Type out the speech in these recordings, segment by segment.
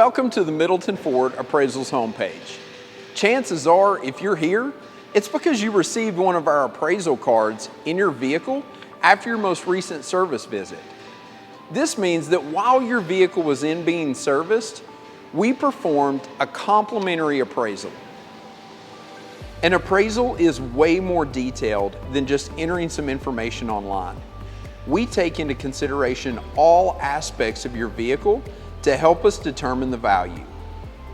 Welcome to the Middleton Ford Appraisals homepage. Chances are, if you're here, it's because you received one of our appraisal cards in your vehicle after your most recent service visit. This means that while your vehicle was being serviced, we performed a complimentary appraisal. An appraisal is way more detailed than just entering some information online. We take into consideration all aspects of your vehicle to help us determine the value.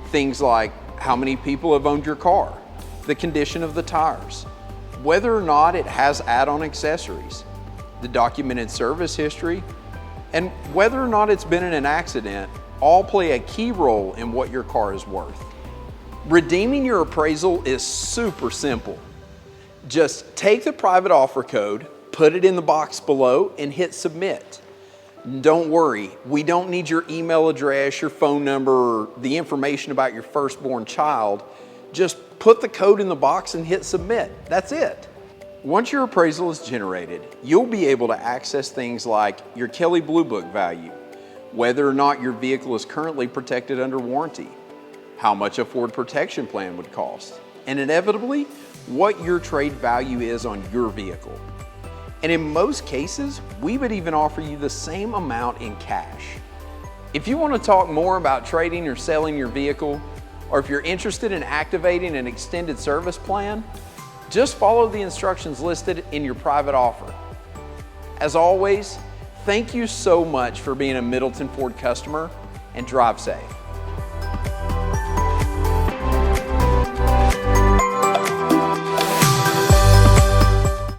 Things like how many people have owned your car, the condition of the tires, whether or not it has add-on accessories, the documented service history, and whether or not it's been in an accident all play a key role in what your car is worth. Redeeming your appraisal is super simple. Just take the private offer code, put it in the box below, and hit submit. Don't worry, we don't need your email address, your phone number, or the information about your firstborn child. Just put the code in the box and hit submit. That's it. Once your appraisal is generated, you'll be able to access things like your Kelley Blue Book value, whether or not your vehicle is currently protected under warranty, how much a Ford protection plan would cost, and inevitably, what your trade value is on your vehicle. And in most cases, we would even offer you the same amount in cash. If you want to talk more about trading or selling your vehicle, or if you're interested in activating an extended service plan, just follow the instructions listed in your private offer. As always, thank you so much for being a Middleton Ford customer, and drive safe.